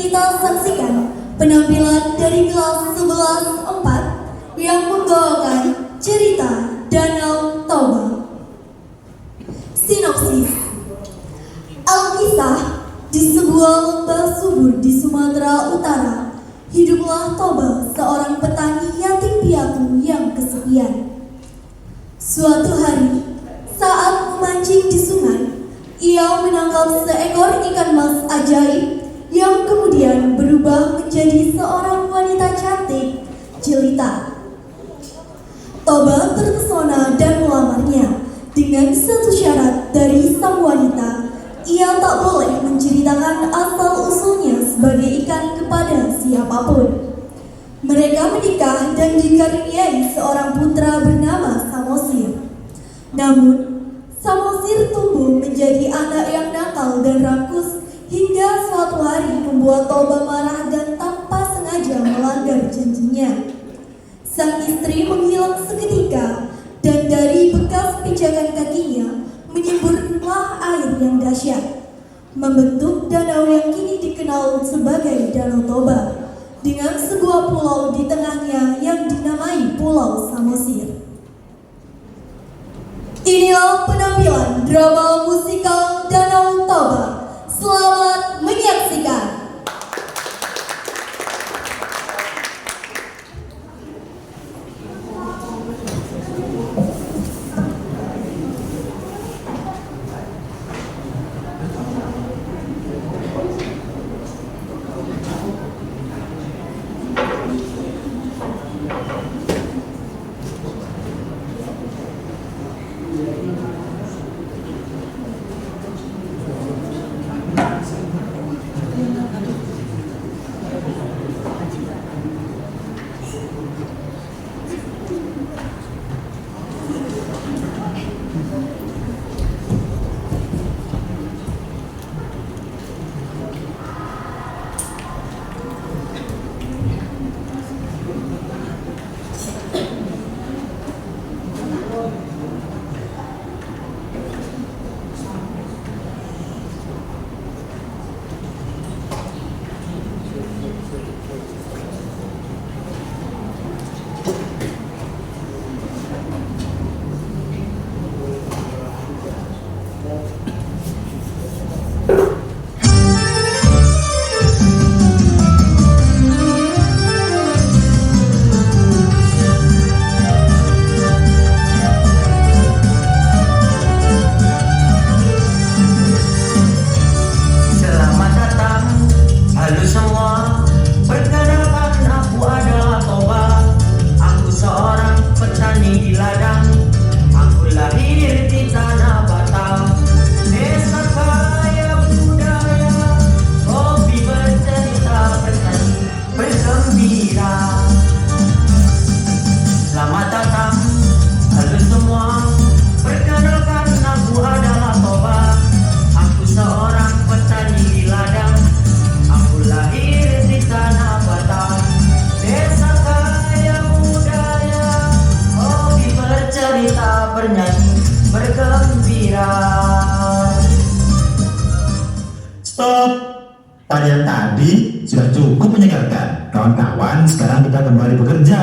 kita saksikan penampilan dari kelas 11-4 yang membawakan cerita Danau Toba. Sinopsis. Alkisah, di sebuah lembah subur di Sumatera Utara, hiduplah Toba, seorang petani yatim piatu yang kesepian. Suatu hari, saat memancing di sungai, ia menangkap seekor ikan mas ajaib yang kemudian berubah menjadi seorang wanita cantik jelita. Toba terpesona dan melamarnya dengan satu syarat dari sang wanita. Ia tak boleh menceritakan asal-usulnya sebagai ikan kepada siapapun. Mereka menikah dan dikaruniai seorang putra bernama Samosir. Namun, Samosir tumbuh menjadi anak yang nakal dan rakus hingga suatu hari membuat Toba marah dan tanpa sengaja melanggar janjinya. Sang istri menghilang seketika dan dari bekas pijakan kakinya menyemburlah air yang dahsyat, membentuk danau yang kini dikenal sebagai Danau Toba, dengan sebuah pulau di tengahnya yang dinamai Pulau Samosir. Inilah penampilan drama musikal Danau Toba. Selamat menyaksikan. Stop. Tarian tadi sudah cukup menyegarkan. Kawan-kawan, sekarang kita kembali bekerja.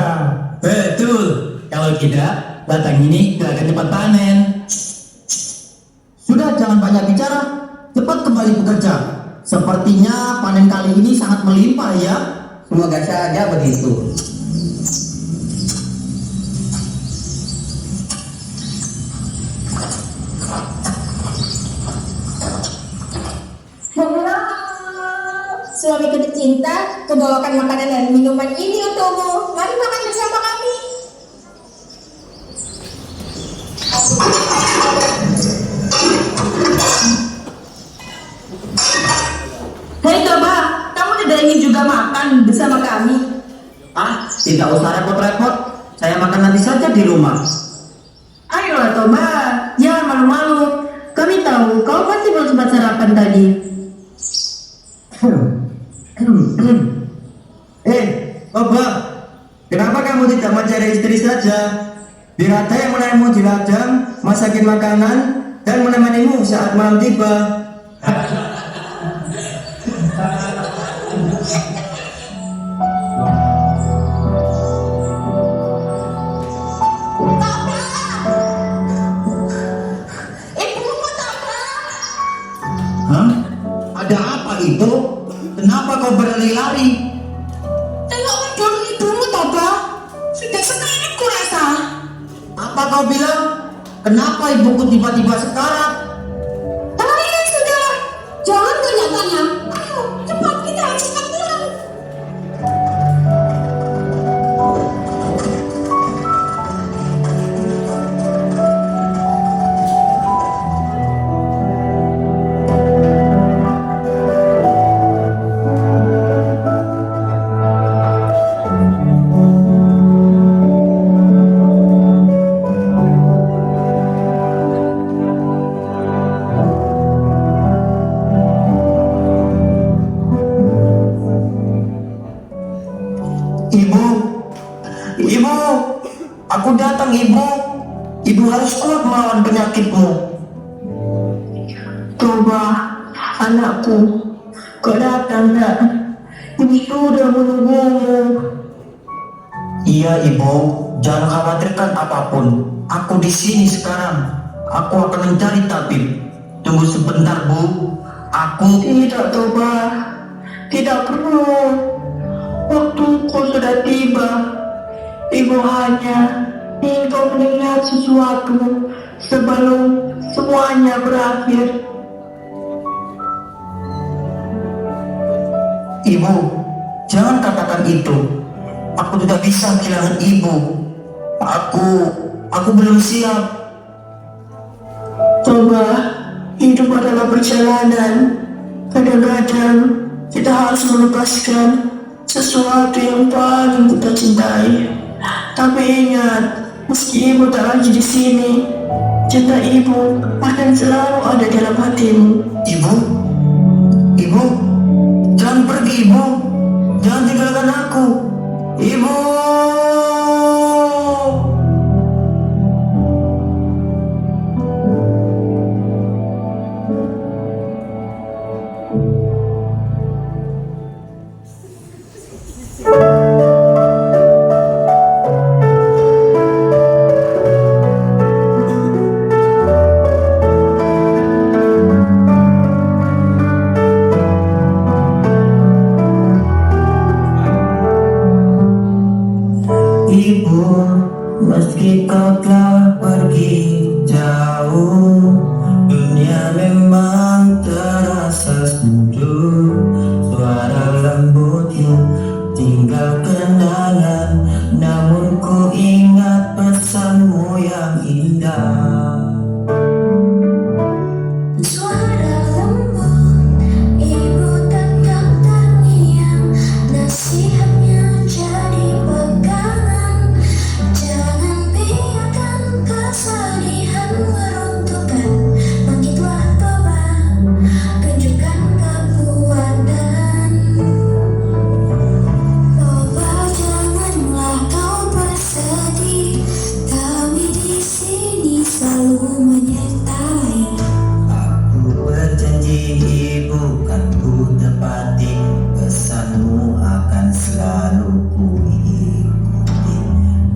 Betul. Kalau tidak, ladang ini tidak akan cepat panen. Sudah, jangan banyak bicara. Cepat kembali bekerja. Sepertinya panen kali ini sangat melimpah ya. Semoga saja begitu. Suami tercinta, kubawakan makanan dan minuman ini untukmu. Mari makan bersama kami. Hei Toba, kamu tidak ingin juga makan bersama kami? Tidak usah repot-repot. Saya makan nanti saja di rumah. Ayolah Toba, jangan malu-malu. Kami tahu kau pasti belum sempat sarapan tadi. Toba, kenapa kamu tidak mencari istri saja? Biar ada yang menemuimu di ladang, masakin makanan, dan menemanimu saat malam tiba. Apa kau bilang? Kenapa ibuku tiba-tiba sekarat? Kalian sudah, jangan tanya-tanya. Ayo, cepat kita pulang. Ibu, aku datang ibu. Ibu harus kuat melawan penyakitmu. Toba, anakku, kau datang nak? Ibu sudah menunggumu. Iya ibu, jangan khawatirkan apapun. Aku di sini sekarang. Aku akan mencari tabib. Tunggu sebentar bu. Aku Tidak, Toba, tidak perlu. Waktuku sudah tiba. Ibu hanya ingin kau mendengar sesuatu sebelum semuanya berakhir. Ibu, jangan katakan itu. Aku tidak bisa kehilangan ibu. Aku belum siap. Toba, hidup adalah perjalanan. Kadang-kadang kita harus melepaskan sesuatu yang paling kita cintai. Tapi ingat, meski ibu tak lagi di sini, cinta ibu akan selalu ada dalam hatimu. Ibu, jangan pergi ibu. Jangan tinggalkan aku. Ibu. Ibu, meski kau telah pergi jauh, dunia memang terasa sunyi. Suara lembutmu tinggal kenangan, namun ku ingat pesanmu yang indah. Suara lembut ibu tetap terngiang, nasihatnya jadi pegangan. Jangan biarkan kesedihan meruntuhkan. Bangkitlah Toba, tunjukkan kekuatan. Toba, janganlah kau bersedih, kami di sini selalu menyertai. Aku berjanji ibu kan ku tepati, pesanmu akan selalu ku ikuti.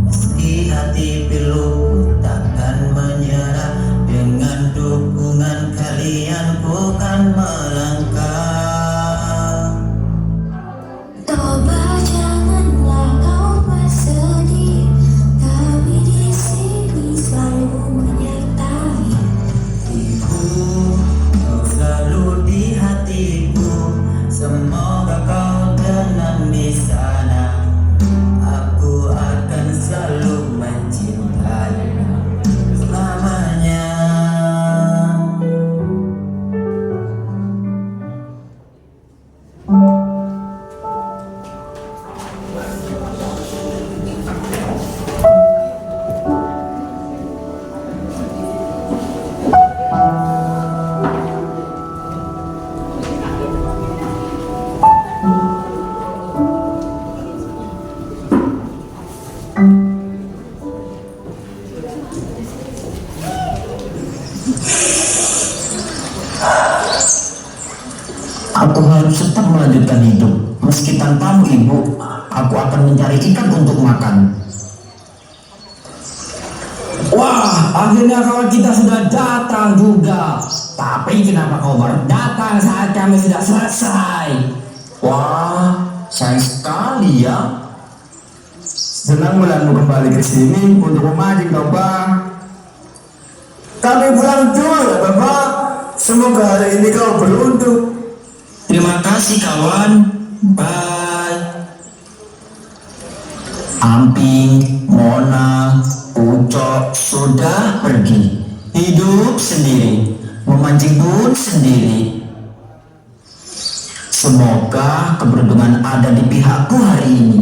Meski hati pilu ku takkan menyerah, dengan dukungan kalian ku kan melangkah. Toba, janganlah kau bersedih, kami di sini selalu menyertai. Ibu, kau selalu di hatiku, semoga kau tenang di sana. Aku akan selalu mencintaimu selamanya. Aku harus tetap melanjutkan hidup. Meski tanpamu ibu, aku akan mencari ikan untuk makan. Wah, akhirnya kawan kita sudah datang juga. Tapi kenapa kau baru datang saat kami sudah selesai? Wah, sayang sekali ya. Senang bulanmu kembali ke sini untuk memancing, Bapak. Kami pulang dulu ya Bapak. Semoga hari ini kau beruntung. Terima kasih kawan. Bye. Amping, Mona, Ucok sudah pergi. Hidup sendiri, memancing pun sendiri. Semoga keberuntungan ada di pihakku hari ini.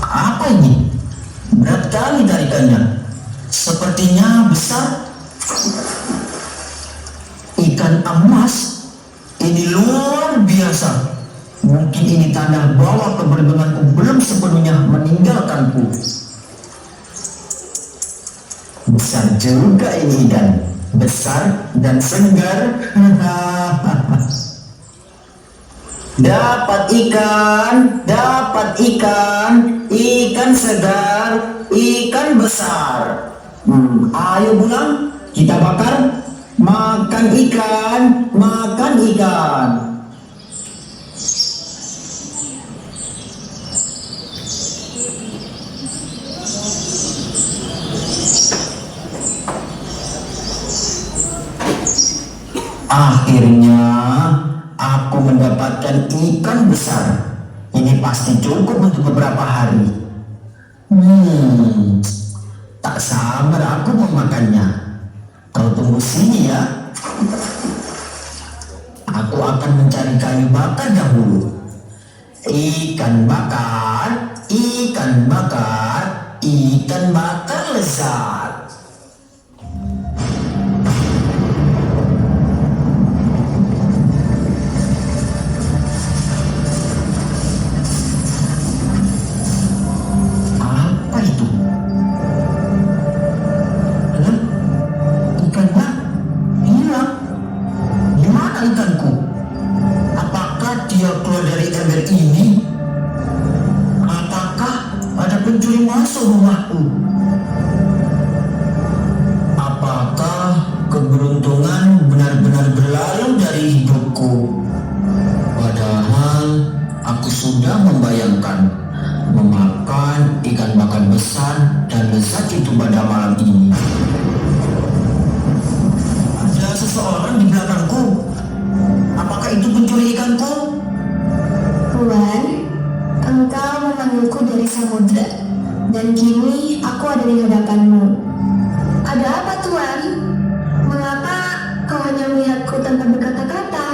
Apa ini? Berat kali tarikannya. Sepertinya besar. Ikan emas. Ini luar biasa. Mungkin ini tanda bahwa keberuntunganku belum sepenuhnya meninggalkanku. Besar juga ini ikan. Besar dan segar. Dapat ikan, ikan segar, ikan besar. Ayo pulang, kita bakar. Makan ikan, makan ikan. Akhirnya aku mendapatkan ikan besar. Ini pasti cukup untuk beberapa hari. Tak sabar aku memakannya. Kau tunggu sini ya. Aku akan mencari kayu bakar dahulu. Ikan bakar, ikan bakar, ikan bakar lezat. Apa itu? Hah? Ikannya hilang. Di mana ikanku? Apakah dia keluar dari ember ini? Apakah ada pencuri masuk rumahku? Apakah keberuntungan benar-benar berlalu dari hidupku? Padahal aku sudah membayangkan memakan ikan bakar besar dan lezat itu pada malam ini. Ada seseorang di belakangku. Apakah itu pencuri ikanku? Tuan, engkau memanggilku dari samudra, dan kini aku ada di hadapanmu. Ada apa, Tuan? Mengapa kau hanya melihatku tanpa berkata-kata?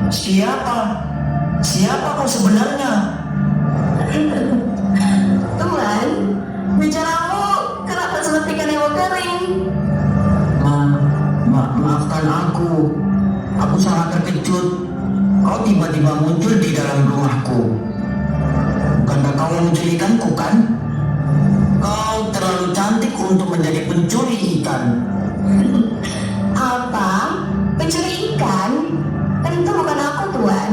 Siapa? Siapa kau sebenarnya? Tuan, bicaramu kenapa seperti kanebo kering? Maafkan aku. Aku sangat terkejut. Kau tiba-tiba muncul di dalam rumahku. Bukankah kau yang mencuri ikanku kan? Kau terlalu cantik untuk menjadi pencuri ikan. Apa? Pencuri ikan? Tentu bukan aku, Tuan.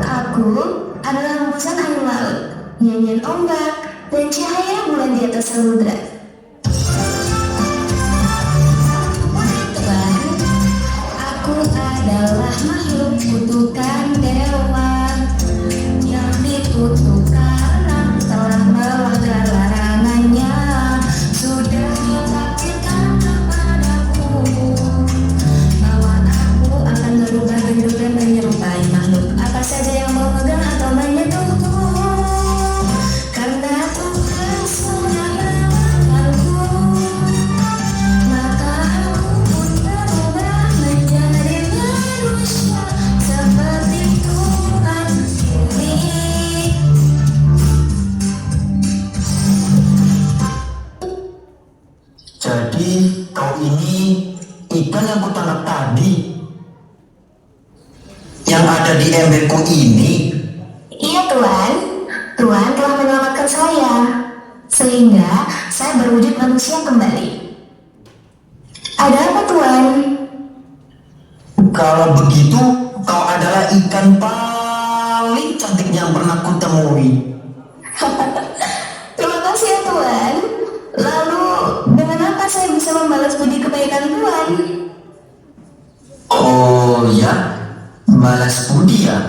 Aku adalah hembusan angin laut, nyanyian ombak, dan cahaya bulan di atas samudra. Tuan, aku adalah makhluk kutukan dewa yang dikutuk karena telah melanggar larangannya. Sudah ditakdirkan kepadaku bahwa aku akan berubah bentuk dan menyerupai makhluk apa saja yang mau megang atau menyentuhku. Karena Tuhan sudah melewatkanku, maka aku pun berubah menjadi manusia seperti Tuhan sendiri. Jadi kau ini ikan yang kutangkap tadi, yang ada di emberku ini. Iya, Tuan. Tuan telah menyelamatkan saya, sehingga saya berwujud manusia kembali. Ada apa, Tuan? Kalau begitu, kau adalah ikan paling cantik yang pernah kutemui. Terima kasih ya, Tuan. Lalu, dengan apa saya bisa membalas budi kebaikan Tuan? Oh ya, balas budi ya.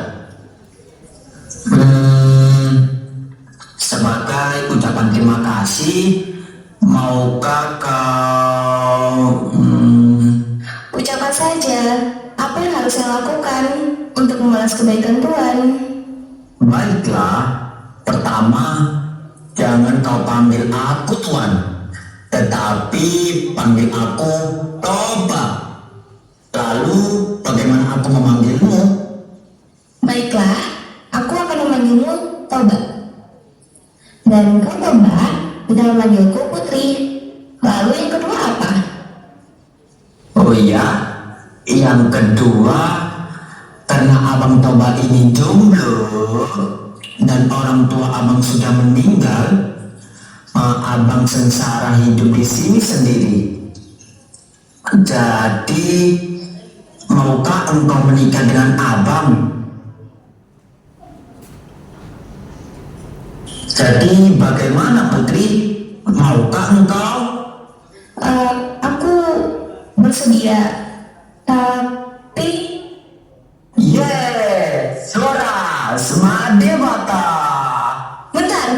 Sebagai ucapan terima kasih, maukah kau Ucapan saja, apa yang harus saya lakukan untuk membalas kebaikan Tuhan? baiklah, pertama, jangan kau panggil aku Tuan, tetapi panggil aku Toba. Lalu, bagaimana aku memanggilmu? Baiklah, aku akan memanggilmu Toba. Dan kau Toba bisa memanggilku Putri. Lalu yang kedua apa? Oh iya, yang kedua, karena Abang Toba ini jomblo dan orang tua Abang sudah meninggal, Abang sengsara hidup di sini sendiri. Jadi, maukah engkau menikah dengan Abang? Jadi, bagaimana Putri? Maukah engkau? Aku bersedia, tapi Yes, suara Semadewata. bentar,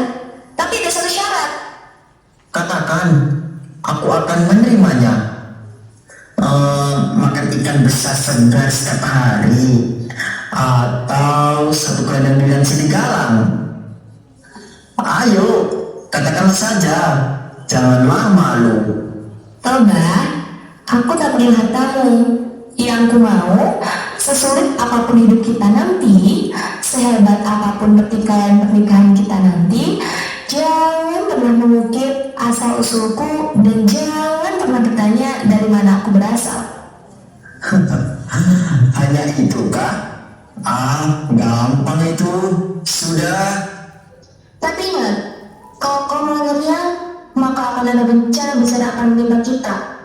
tapi ada satu syarat. Katakan, aku akan menerimanya. Makan ikan besar segar setiap hari, atau satu kandang dengan serigala. Ayo, katakan saja, janganlah malu. Toba, aku tak perlu hartamu. Yang ku mau, sesulit apapun hidup kita nanti, sehebat apapun pertikaian pernikahan kita nanti, jangan pernah mengukir asal usulku dan jangan pernah bertanya dari mana aku berasal. Hanya itukah? Gampang itu. Sudah. Tapi ingat, kalau kau melanggarnya, maka akan ada bencana besar yang akan menimpa kita.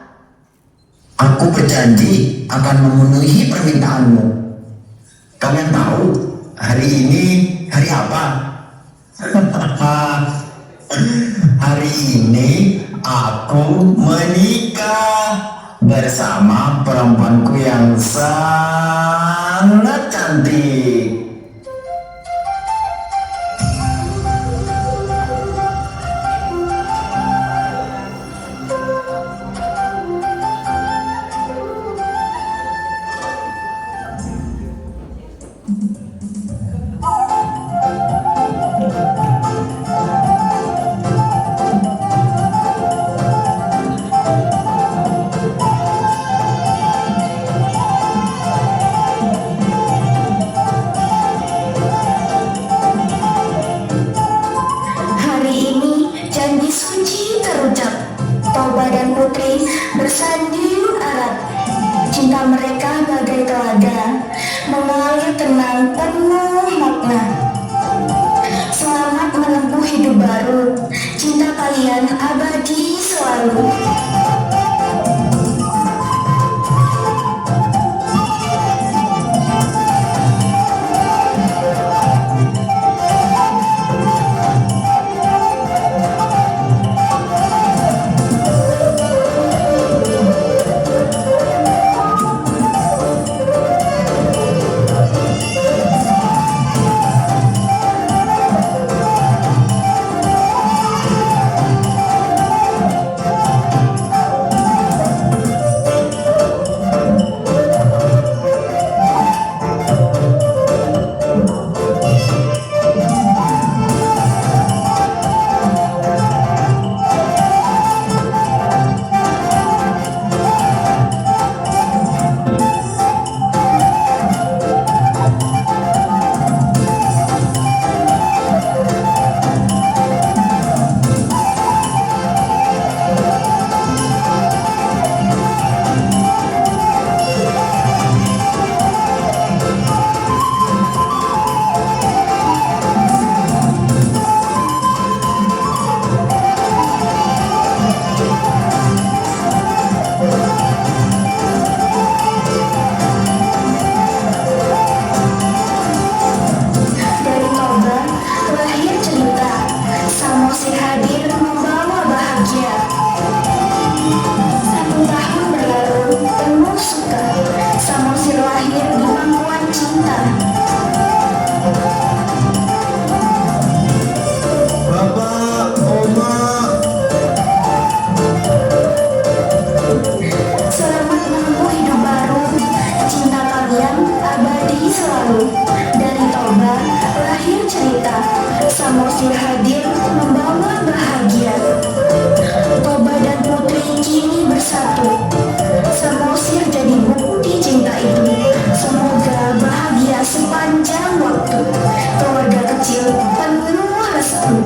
Aku berjanji akan memenuhi permintaanmu. Kalian tahu hari ini hari apa? Hari ini aku menikah bersama perempuanku yang sangat cantik. Hari ini janji suci terucap. Toba dan Putri bersanding erat. Cinta mereka bagai telaga, mengalir tenang penuh makna. Selamat menempuh hidup baru. Cinta kalian abadi selalu. abadi selalu. Dari Toba lahir cerita, Samosir hadir membawa bahagia. Toba dan Putri kini bersatu, Samosir jadi bukti cinta itu. Semoga bahagia sepanjang waktu, keluarga kecil penuh restu.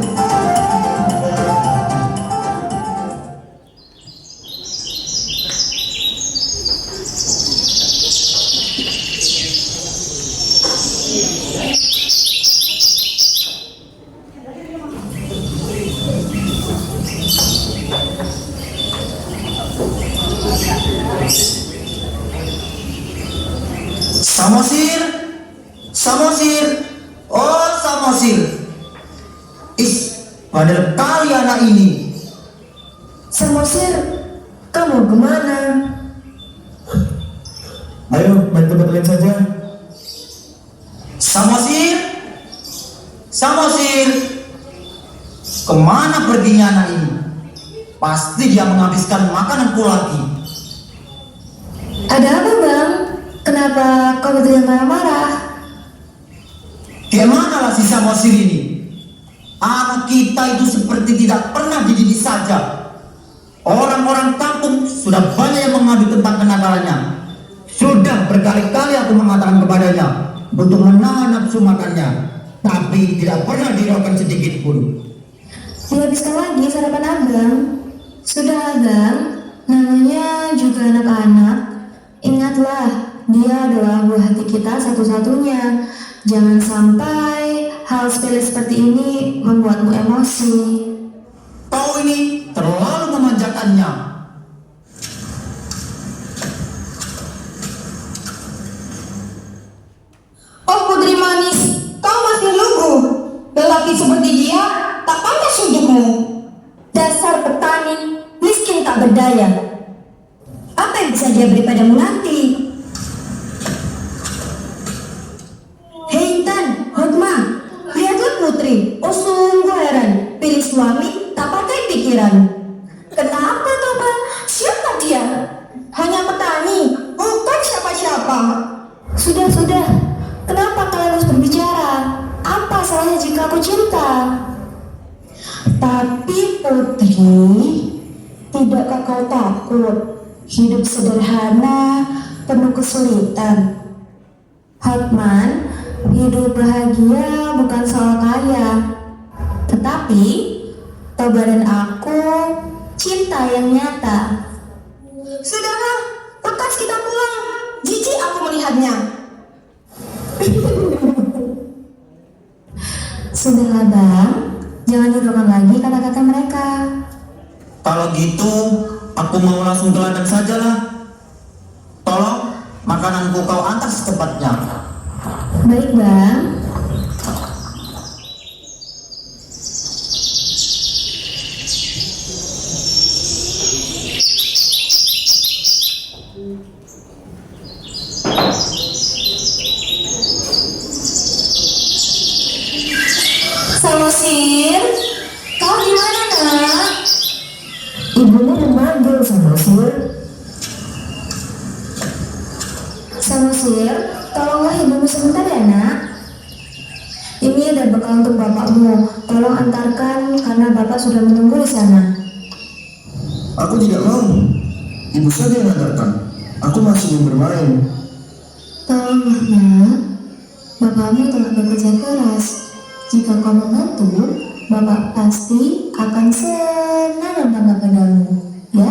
Samosir, Samosir, oh Samosir. Padahal kali anak ini. Samosir, kamu kemana? Ayo, main tempat lain saja. Samosir, Samosir, kemana perginya anak ini? Pasti dia menghabiskan makananku lagi. Ada apa, Bang? Kenapa kau tidak marah-marah? Kemana lah si Samosir ini? Anak kita itu seperti tidak pernah dididik saja. Orang-orang kampung sudah banyak yang mengadu tentang kenakalannya. Sudah berkali-kali aku mengatakan kepadanya untuk menahan nafsu makannya, tapi tidak pernah diraukan sedikit pun. Dihabiskan lagi sarapan Abang. Sudah, Abang, namanya juga anak-anak. Ingatlah, dia adalah buah hati kita satu-satunya. Jangan sampai hal sepele seperti ini membuatmu emosi. Kau ini terlalu memanjakannya. Oh putri manis, kau masih lugu. Lelaki seperti dia tak pantas untukmu. Dasar petani, miskin tak berdaya. Apa yang bisa dia beri padamu nanti? Hei Intan, Hotma, lihatlah putri. Oh sungguh heran, pilih suami tak pakai pikiran. Kenapa tuh Bang? Siapa dia? Hanya petani, bukan siapa-siapa. Sudah, kenapa kalian harus berbicara? Apa salahnya jika aku cinta? Tapi putri, tidakkah kau takut hidup sederhana penuh kesulitan? Hotman, hidup bahagia bukan soal kaya, tetapi Toba dan aku cinta yang nyata. Sudahlah, lekas kita pulang. Jijik aku melihatnya. Sudahlah Bang, jangan diulang lagi kata-kata mereka. Kalau gitu, aku mau langsung ke ladang sajalah. Tolong, makananku kau antar secepatnya. Baik Bang. Samosir, kau di mana nak? Ibunya memanggil Samosir. Samosir, tolonglah ibumu sebentar ya nak. Ini ada bekal untuk bapakmu. Tolong antarkan karena bapak sudah menunggu di sana. Aku tidak mau. Ibu saja yang antarkan. Aku masih ingin bermain. Tolonglah nak. Bapakmu telah bekerja keras. Jika kau membantu, bapak pasti akan senang dan bangga padamu. Ya?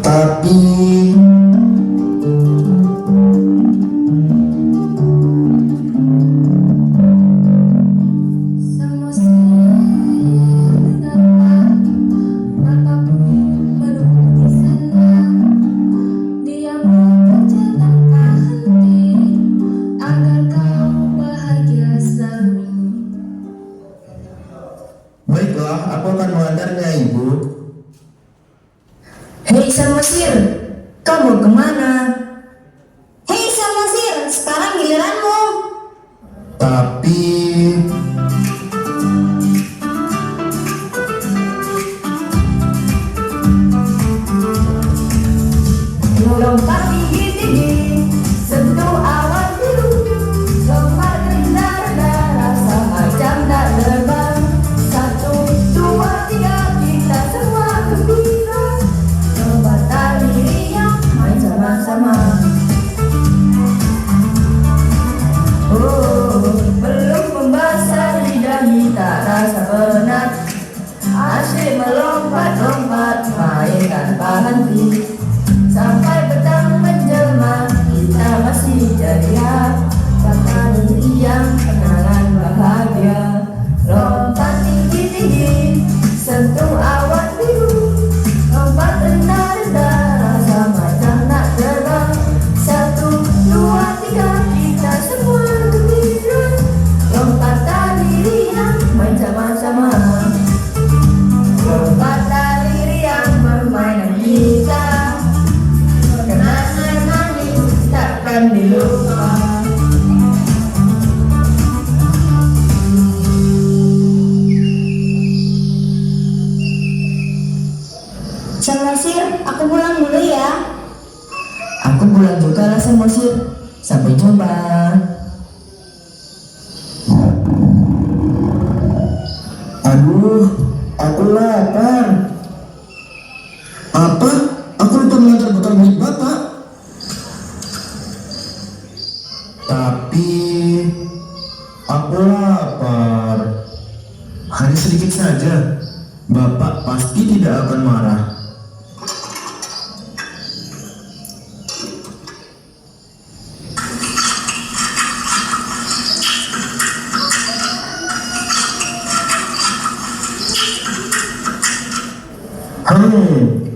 Tapi baiklah, aku akan mengantarnya, Ibu. Hei Samosir, kamu kemana? Hei Samosir, sekarang giliranmu. Tapi Lolong tinggi-tinggi, sentuh tanpa henti. Sampai petang menjelma, kita masih ceria. Kata negeri yang kenangan bahagia. Lompat tinggi-tinggi, sentuh awan biru. Lompat rendah-rendah, rasa macam nak terbang. 1, 2, 3, kita semua gembira. Lompat tali riang, main sama-sama. Lompat tali riang, permainan kita. Kenangan manis takkan dilupa. Samosir, aku pulang dulu ya. Aku pulang juga lah Samosir. Sampai jumpa. Aduh, aku lapar. Apa? Aku lupa mengantar bekal milik Bapak. Tapi aku lapar. Hanya sedikit saja. Bapak pasti tidak akan marah.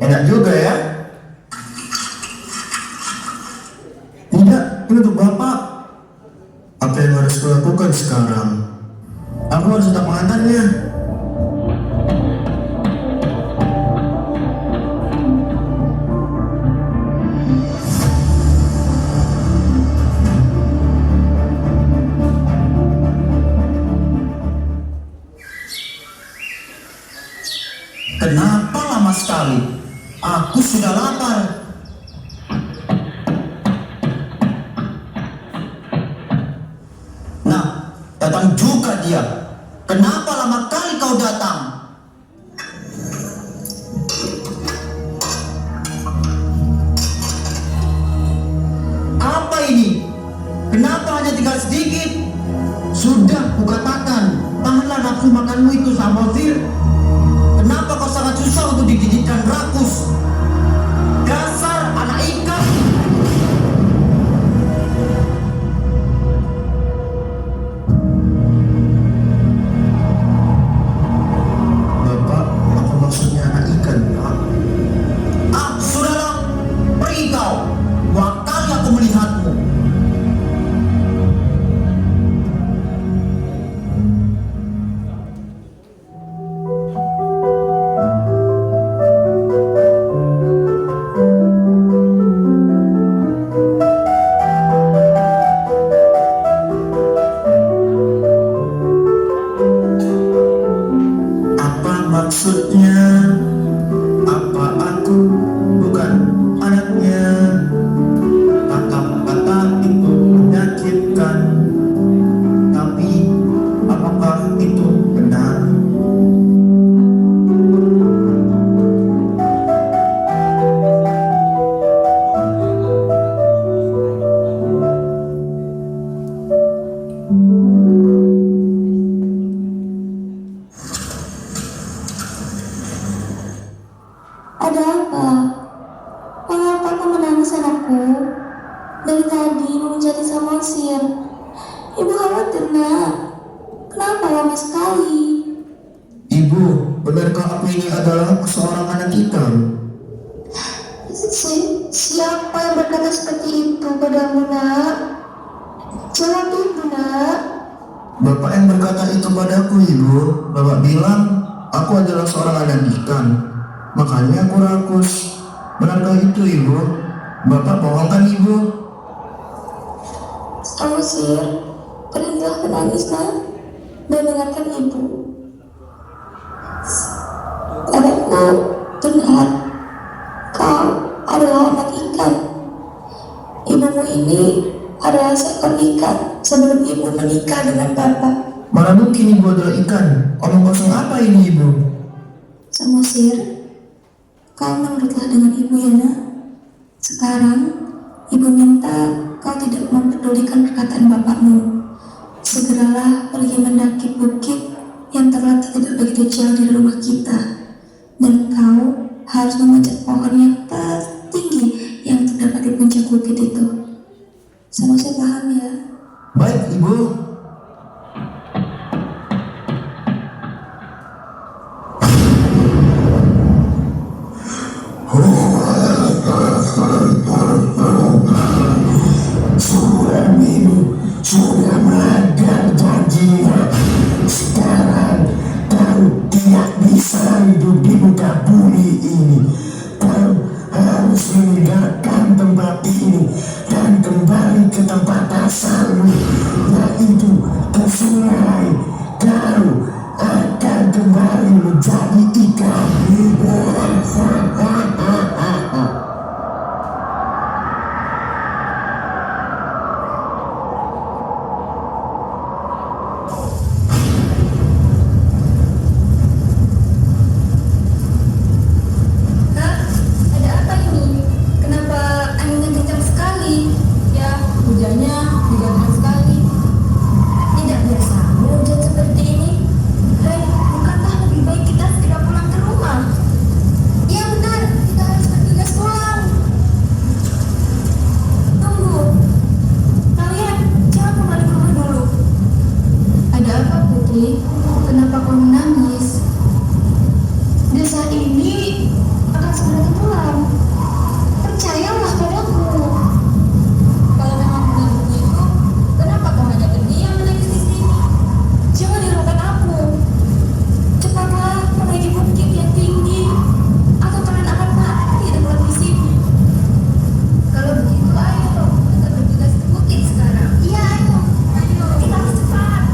Enak juga ya. Tidak, ini untuk Bapak. Apa yang harus kulakukan sekarang? Aku harus tetap mengantarnya. Kenapa lama sekali? Aku sudah lapar. Nah, datang juga dia. Kenapa lama kali kau datang? Apa ini? Kenapa hanya tinggal sedikit? Sudah kukatakan, tahanlah nafsu makanmu itu Samosir. Kenapa kau sangat susah untuk digigitkan rakus? Dasar anak ikan! Bapak, apa maksudnya anak ikan, Pak? Ah, sudahlah, pergi kau. Dua kali aku melihatmu. Maksudnya, apa aku bukan anaknya? Kata-kata itu menyakitkan, tapi apakah itu benar? Ada apa? Mengapa kau menangis anakku? Dari tadi ibu mencari Samosir. Ibu khawatir nak. Kenapa lama sekali? Ibu, benarkah aku ini adalah seorang anak ikan? Siapa yang berkata seperti itu padamu nak? Jawab ibu nak. Bapak yang berkata itu padaku, Ibu. Bapak bilang aku adalah seorang anak ikan, makanya aku rakus. Benarkah itu, Ibu? Bapak bohong kan, Ibu? Samosir, berhentilah menangis nak dan dengarkan ibu. Anakku, benar, kau adalah anak ikan. Ibumu ini adalah seekor ikan sebelum ibu menikah dengan bapak. Mana mungkin Ibu adalah ikan? Omong kosong apa ini, Ibu? Samosir, kau menurutlah dengan ibu ya nak. Sekarang ibu minta kau tidak memperdulikan perkataan bapakmu. Segeralah pergi mendaki bukit yang terletak tidak begitu jauh dari rumah kita. Dan kau harus memanjat pohon yang tertinggi yang terdapat di puncak bukit itu. Samosir paham ya? Baik, Ibu. Sudah melanggar janjinya. Sekarang kau tidak bisa hidup di muka bumi ini. Kau harus meninggalkan tempat ini dan kembali ke tempat asalmu, yaitu ke sungai. Kau akan kembali menjadi ikan. Kak, ada apa ini? Kenapa anginnya kencang sekali? Ya, hujannya juga keras sekali. Tidak biasanya hujan seperti ini. Hei, bukankah lebih baik kita segera pulang ke rumah? Iya benar, kita harus bergegas pulang. Tunggu, kalian jangan kembali ke rumah dulu. Ada apa Putri? Kenapa kau menangis? Desa ini akan segera pulang. Percayalah padaku. Kalau memang benar begitu, kenapa kau hanya berdiam menangis di sini? Jangan hiraukan aku. Cepatlah menaiki bukit yang tinggi, atau kalian akan mati terlepas di sini. Kalau begitu, ayo kita bergegas ke bukit sekarang. Iya, ayo. Kita harus cepat.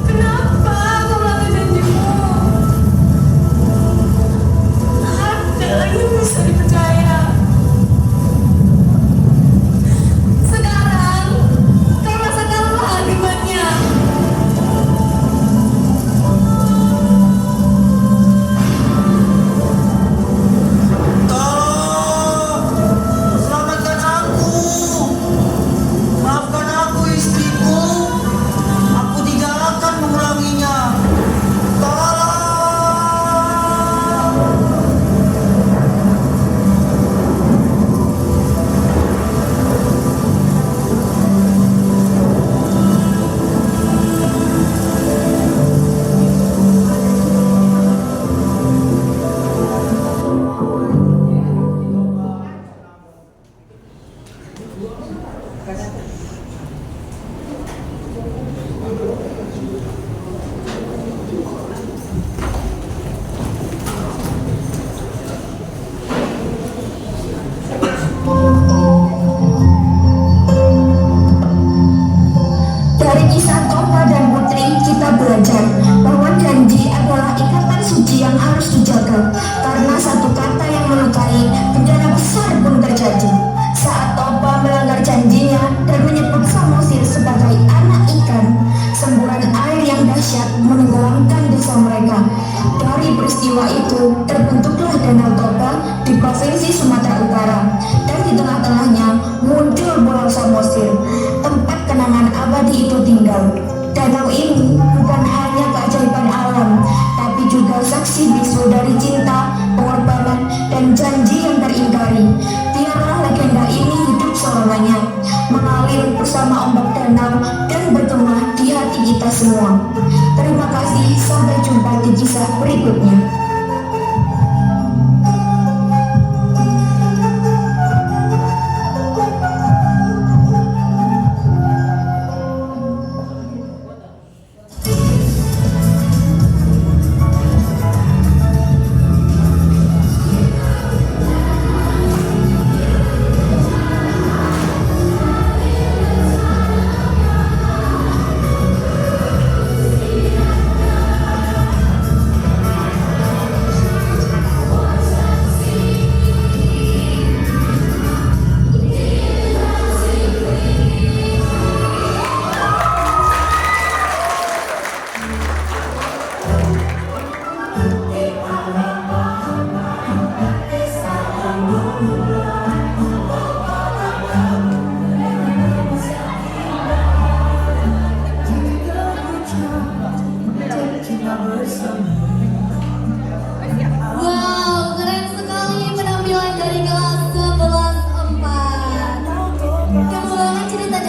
Kenapa kau melanggar janjimu? Ada yang bisa dipercaya. Sekarang kau rasakanlah akibatnya. Tolong, selamatkan aku. Maafkan aku istriku. Aku tidak akan mengulanginya. Tolong. Dari kisah Topa dan Putri kita belajar bahwa janji adalah ikatan suci yang harus dijaga. Karena satu kata yang melukai, bencana besar pun terjadi. Saat Topa melanggar janjinya dan menyebut Samosir sebagai anak ikan, semburan air yang dahsyat menenggelamkan desa mereka. Dari peristiwa itu terbentuklah Danau Toba di Provinsi Sumatera Utara, dan di tengah-tengahnya muncul Pulau Samosir, tempat kenangan abadi itu tinggal. Danau ini bukan hanya keajaiban alam, tapi juga saksi bisu dari cinta, pengorbanan, dan janji yang teringkari. Biarlah legenda ini hidup selamanya, mengalir bersama ombak danau dan bergema di hati kita semua. Terima kasih, sampai jumpa di kisah berikutnya. Wow, keren sekali penampilan dari kelas 11 4. Kamu banget cerita